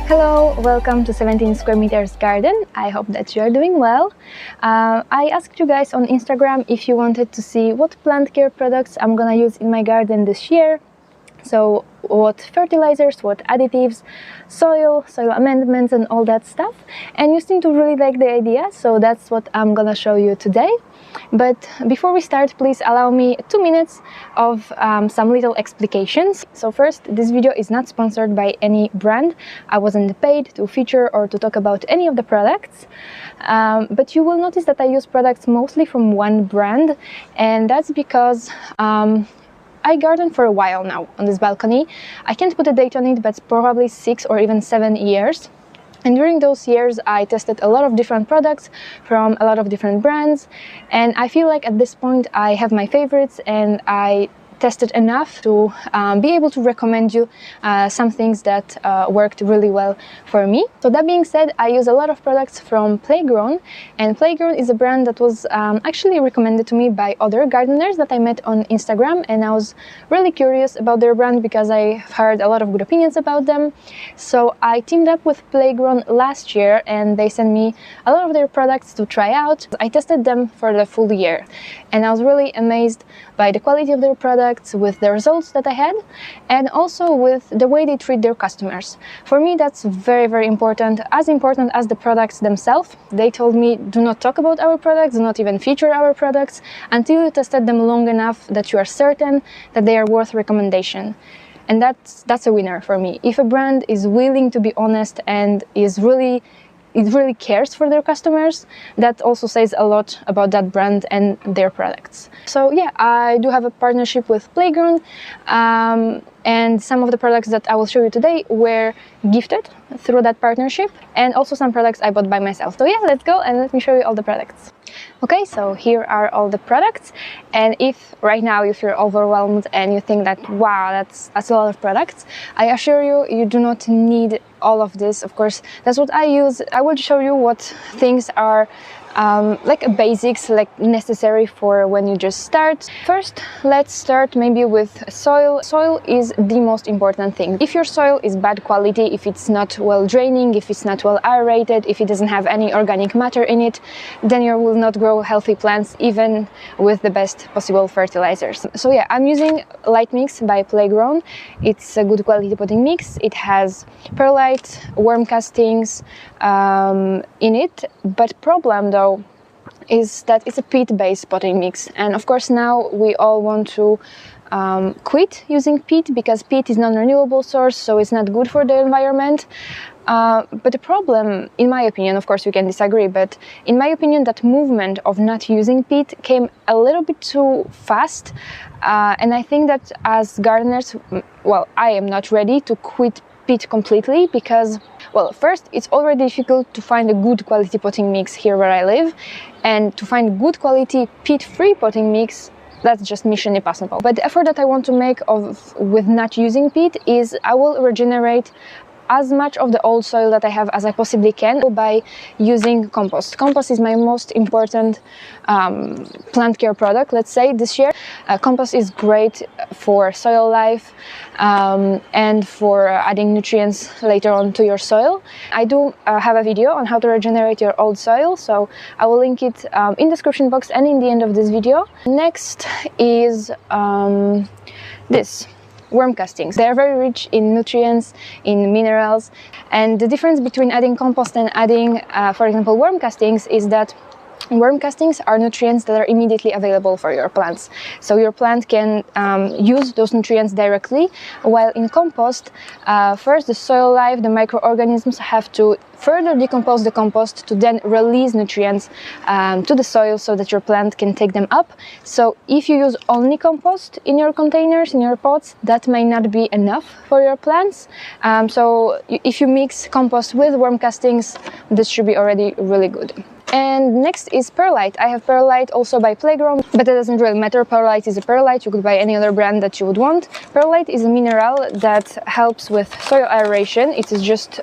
Hello, welcome to 17 square meters garden. I hope that you are doing well. I asked you guys on Instagram if you wanted to see what plant care products I'm gonna use in my garden this year. So what fertilizers, what additives, soil amendments and all that stuff. And you seem to really like the idea, so that's what I'm gonna show you today. But before we start, please allow me 2 minutes of some little explications. So first, this video is not sponsored by any brand. I wasn't paid to feature or to talk about any of the products. But you will notice that I use products mostly from one brand, and that's because I garden for a while now on this balcony. I can't put a date on it, but probably 6 or even 7 years. And during those years, I tested a lot of different products from a lot of different brands. And I feel like at this point, I have my favorites and I tested enough to be able to recommend you some things that worked really well for me. So that being said, I use a lot of products from Plagron, and Plagron is a brand that was actually recommended to me by other gardeners that I met on Instagram, and I was really curious about their brand because I heard a lot of good opinions about them. So I teamed up with Plagron last year and they sent me a lot of their products to try out. I tested them for the full year and I was really amazed by the quality of their products, with the results that I had, and also with the way they treat their customers. For me, that's very, very important as the products themselves. They told me, do not talk about our products, do not even feature our products until you tested them long enough that you are certain that they are worth recommendation. And that's a winner for me. If a brand is willing to be honest and it really cares for their customers, that also says a lot about that brand and their products. So yeah, I do have a partnership with Plagron, and some of the products that I will show you today were gifted through that partnership, and also some products I bought by myself. So yeah, let's go and let me show you all the products. Okay, so here are all the products, and if right now you feel overwhelmed and you think that wow, that's a lot of products, I assure you, you do not need all of this. Of course, that's what I use. I will show you what things are like basics, like necessary for when you just start. First, let's start maybe with soil. Soil is the most important thing. If your soil is bad quality, if it's not well draining, if it's not well aerated, if it doesn't have any organic matter in it, then you will not grow healthy plants even with the best possible fertilizers. So yeah, I'm using Lightmix by Plagron. It's a good quality potting mix. It has perlite, worm castings in it, but problem though is that it's a peat-based potting mix, and of course now we all want to quit using peat because peat is non-renewable source, so it's not good for the environment. But the problem, in my opinion, of course you can disagree, but in my opinion that movement of not using peat came a little bit too fast, and I think that as gardeners, well, I am not ready to quit peat completely because, well, first, it's already difficult to find a good quality potting mix here where I live, and to find good quality peat-free potting mix, that's just mission impossible. But the effort that I want to make with not using peat is I will regenerate as much of the old soil that I have as I possibly can by using compost. Compost is my most important plant care product, let's say, this year. Compost is great for soil life and for adding nutrients later on to your soil. I do have a video on how to regenerate your old soil, so I will link it in the description box and in the end of this video. Next is this. Worm castings. They are very rich in nutrients, in minerals, and the difference between adding compost and adding, for example, worm castings is that worm castings are nutrients that are immediately available for your plants. So your plant can use those nutrients directly, while in compost, first the soil life, the microorganisms have to further decompose the compost to then release nutrients to the soil so that your plant can take them up. So if you use only compost in your containers, in your pots, that may not be enough for your plants. So if you mix compost with worm castings, this should be already really good. And next is perlite. I have perlite also by Plagron, but it doesn't really matter. Perlite is a perlite. You could buy any other brand that you would want. Perlite is a mineral that helps with soil aeration. It is just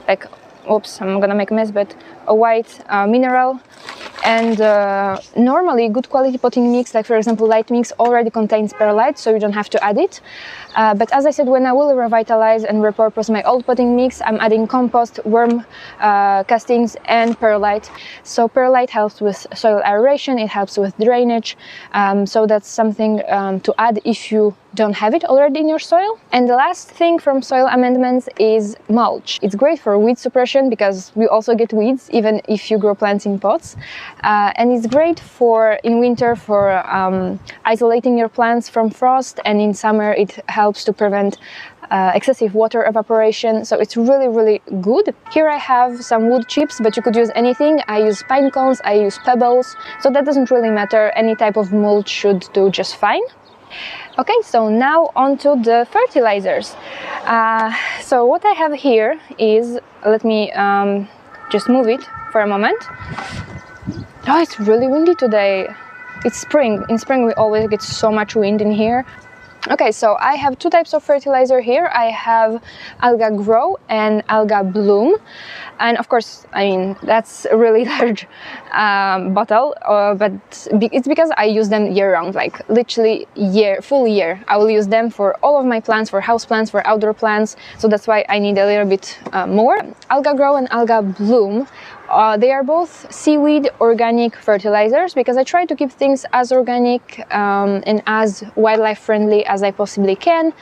like, oops, I'm gonna make a mess, but a white mineral And normally good quality potting mix, like for example Lightmix, already contains perlite, so you don't have to add it. But as I said, when I will revitalize and repurpose my old potting mix, I'm adding compost, worm castings and perlite. So perlite helps with soil aeration, it helps with drainage, so that's something to add if you don't have it already in your soil. And the last thing from soil amendments is mulch. It's great for weed suppression because we also get weeds even if you grow plants in pots, and it's great for in winter for isolating your plants from frost, and in summer it helps to prevent excessive water evaporation, so it's really good. Here I have some wood chips, but you could use anything. I use pine cones, I use pebbles, so that doesn't really matter. Any type of mulch should do just fine. Okay, so now on to the fertilizers. So what I have here is, let me just move it for a moment. Oh, it's really windy today. It's spring. In spring we always get so much wind in here. Okay, so I have two types of fertilizer here. I have Alga Grow and Alga Bloom, and of course, I mean, that's a really large bottle, but it's because I use them year-round, like literally full year. I will use them for all of my plants, for house plants, for outdoor plants, so that's why I need a little bit more. Alga Grow and Alga Bloom, they are both seaweed organic fertilizers, because I try to keep things as organic and as wildlife friendly as I possibly can.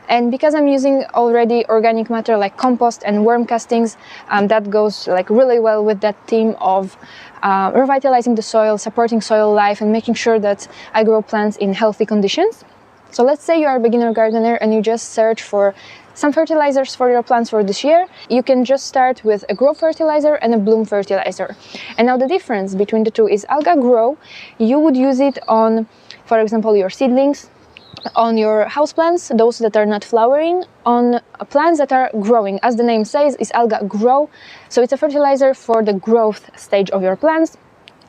And because I'm using already organic matter like compost and worm castings, that goes like really well with that theme of revitalizing the soil, supporting soil life, and making sure that I grow plants in healthy conditions. So let's say you are a beginner gardener and you just search for some fertilizers for your plants for this year. You can just start with a Grow fertilizer and a Bloom fertilizer. And now the difference between the two is Alga Grow, you would use it on, for example, your seedlings, on your houseplants, those that are not flowering, on plants that are growing. As the name says, is Alga Grow, so it's a fertilizer for the growth stage of your plants,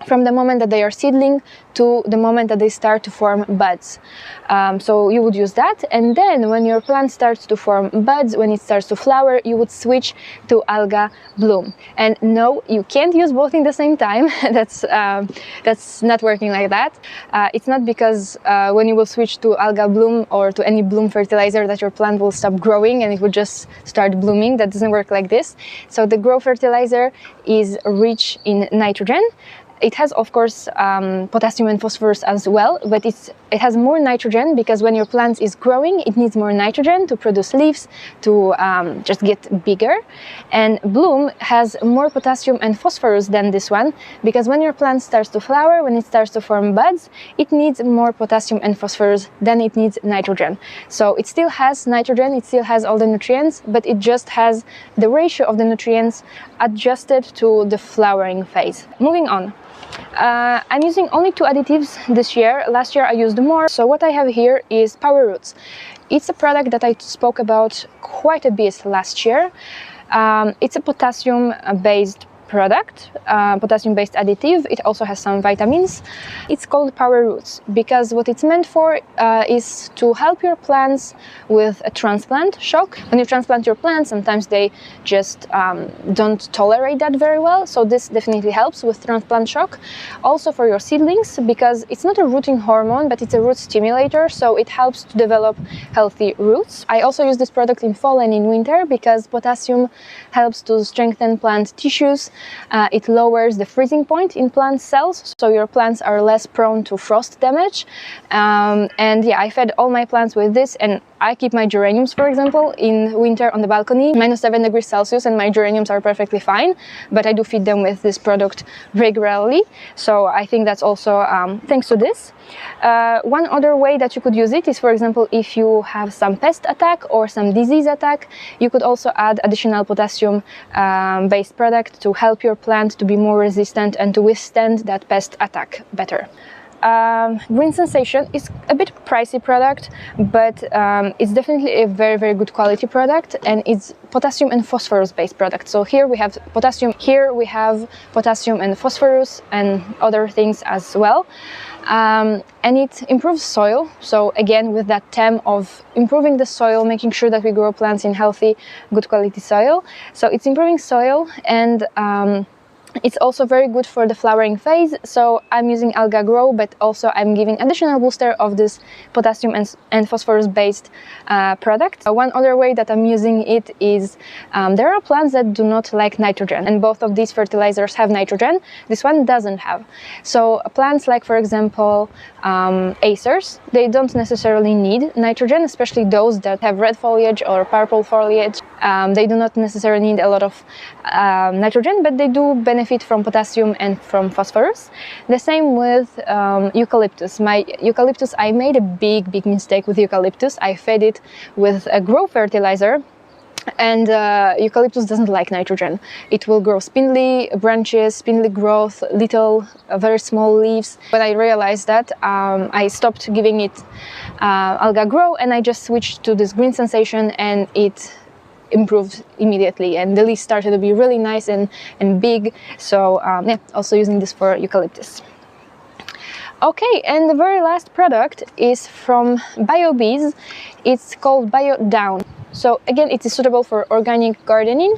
from the moment that they are seedling to the moment that they start to form buds. So you would use that, and then when your plant starts to form buds, when it starts to flower, you would switch to Alga Bloom. And no, you can't use both in the same time. That's not working like that. It's not because when you will switch to Alga Bloom or to any Bloom fertilizer that your plant will stop growing and it will just start blooming. That doesn't work like this. So the Grow fertilizer is rich in nitrogen. It has, of course, potassium and phosphorus as well, but it has more nitrogen because when your plant is growing, it needs more nitrogen to produce leaves, to just get bigger. And Bloom has more potassium and phosphorus than this one, because when your plant starts to flower, when it starts to form buds, it needs more potassium and phosphorus than it needs nitrogen. So it still has nitrogen, it still has all the nutrients, but it just has the ratio of the nutrients adjusted to the flowering phase. Moving on. I'm using only 2 additives this year. Last year I used more. So what I have here is Power Roots. It's a product that I spoke about quite a bit last year. It's a potassium-based product, potassium-based additive. It also has some vitamins. It's called Power Roots because what it's meant for is to help your plants with a transplant shock. When you transplant your plants, sometimes they just don't tolerate that very well, so this definitely helps with transplant shock. Also for your seedlings, because it's not a rooting hormone, but it's a root stimulator, so it helps to develop healthy roots. I also use this product in fall and in winter because potassium helps to strengthen plant tissues. It lowers the freezing point in plant cells, so your plants are less prone to frost damage. And yeah, I fed all my plants with this, and I keep my geraniums, for example, in winter on the balcony, -7 degrees Celsius, and my geraniums are perfectly fine, but I do feed them with this product regularly. So I think that's also thanks to this. One other way that you could use it is, for example, if you have some pest attack or some disease attack, you could also add additional potassium based product to help your plant to be more resistant and to withstand that pest attack better. Green Sensation is a bit pricey product, but it's definitely a very good quality product, and it's potassium and phosphorus based product. So here we have potassium, here we have potassium and phosphorus and other things as well. And it improves soil, so again with that theme of improving the soil, making sure that we grow plants in healthy, good quality soil. So it's improving soil, and It's also very good for the flowering phase, so I'm using Alga Grow, but also I'm giving additional booster of this potassium and phosphorus based product. One other way that I'm using it is there are plants that do not like nitrogen, and both of these fertilizers have nitrogen. This one doesn't have. So plants like, for example, acers, they don't necessarily need nitrogen, especially those that have red foliage or purple foliage. They do not necessarily need a lot of nitrogen, but they do benefit from potassium and from phosphorus. The same with eucalyptus. My eucalyptus, I made a big mistake with eucalyptus. I fed it with a grow fertilizer, and eucalyptus doesn't like nitrogen. It will grow spindly branches, spindly growth, little, very small leaves. When I realized that, I stopped giving it Alga Grow, and I just switched to this green sensation, and it improved immediately, and the leaves started to be really nice and big. So yeah, also using this for eucalyptus. Okay, and the very last product is from BioBees. It's called Bio Down. So again, it is suitable for organic gardening,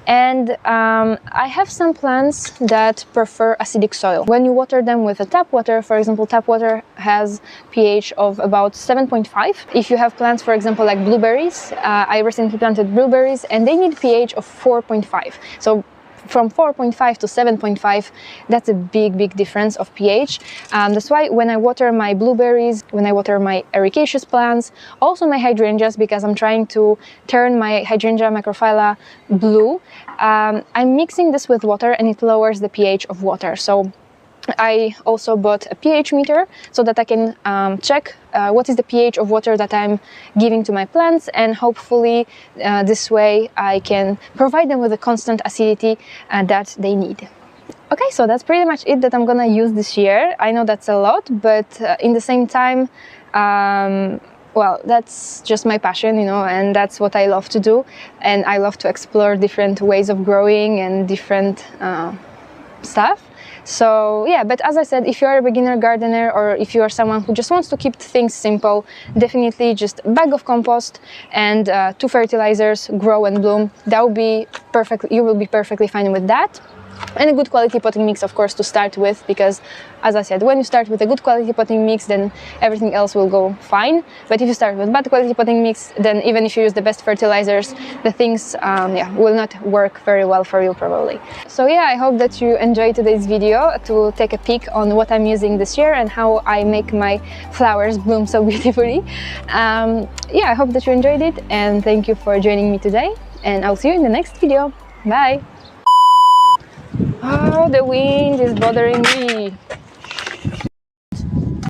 and I have some plants that prefer acidic soil. When you water them with a tap water, for example, tap water has pH of about 7.5. If you have plants, for example, like blueberries, I recently planted blueberries, and they need pH of 4.5. So from 4.5 to 7.5, that's a big difference of pH. That's why when I water my blueberries, when I water my ericaceous plants, also my hydrangeas, because I'm trying to turn my hydrangea macrophylla blue, I'm mixing this with water, and it lowers the pH of water. So I also bought a pH meter so that I can check what is the pH of water that I'm giving to my plants, and hopefully this way I can provide them with the constant acidity that they need. Okay, so that's pretty much it that I'm gonna use this year. I know that's a lot, but in the same time, well, that's just my passion, you know, and that's what I love to do, and I love to explore different ways of growing and different stuff. So yeah, but as I said, if you're a beginner gardener, or if you are someone who just wants to keep things simple, definitely just a bag of compost and 2 fertilizers, Grow and Bloom. That will be perfect. You will be perfectly fine with that. And a good quality potting mix, of course, to start with, because as I said, when you start with a good quality potting mix, then everything else will go fine. But if you start with bad quality potting mix, then even if you use the best fertilizers, the things yeah, will not work very well for you probably. So yeah, I hope that you enjoyed today's video to take a peek on what I'm using this year and how I make my flowers bloom so beautifully. Yeah, I hope that you enjoyed it, and thank you for joining me today, and I'll see you in the next video. Bye! Oh, the wind is bothering me.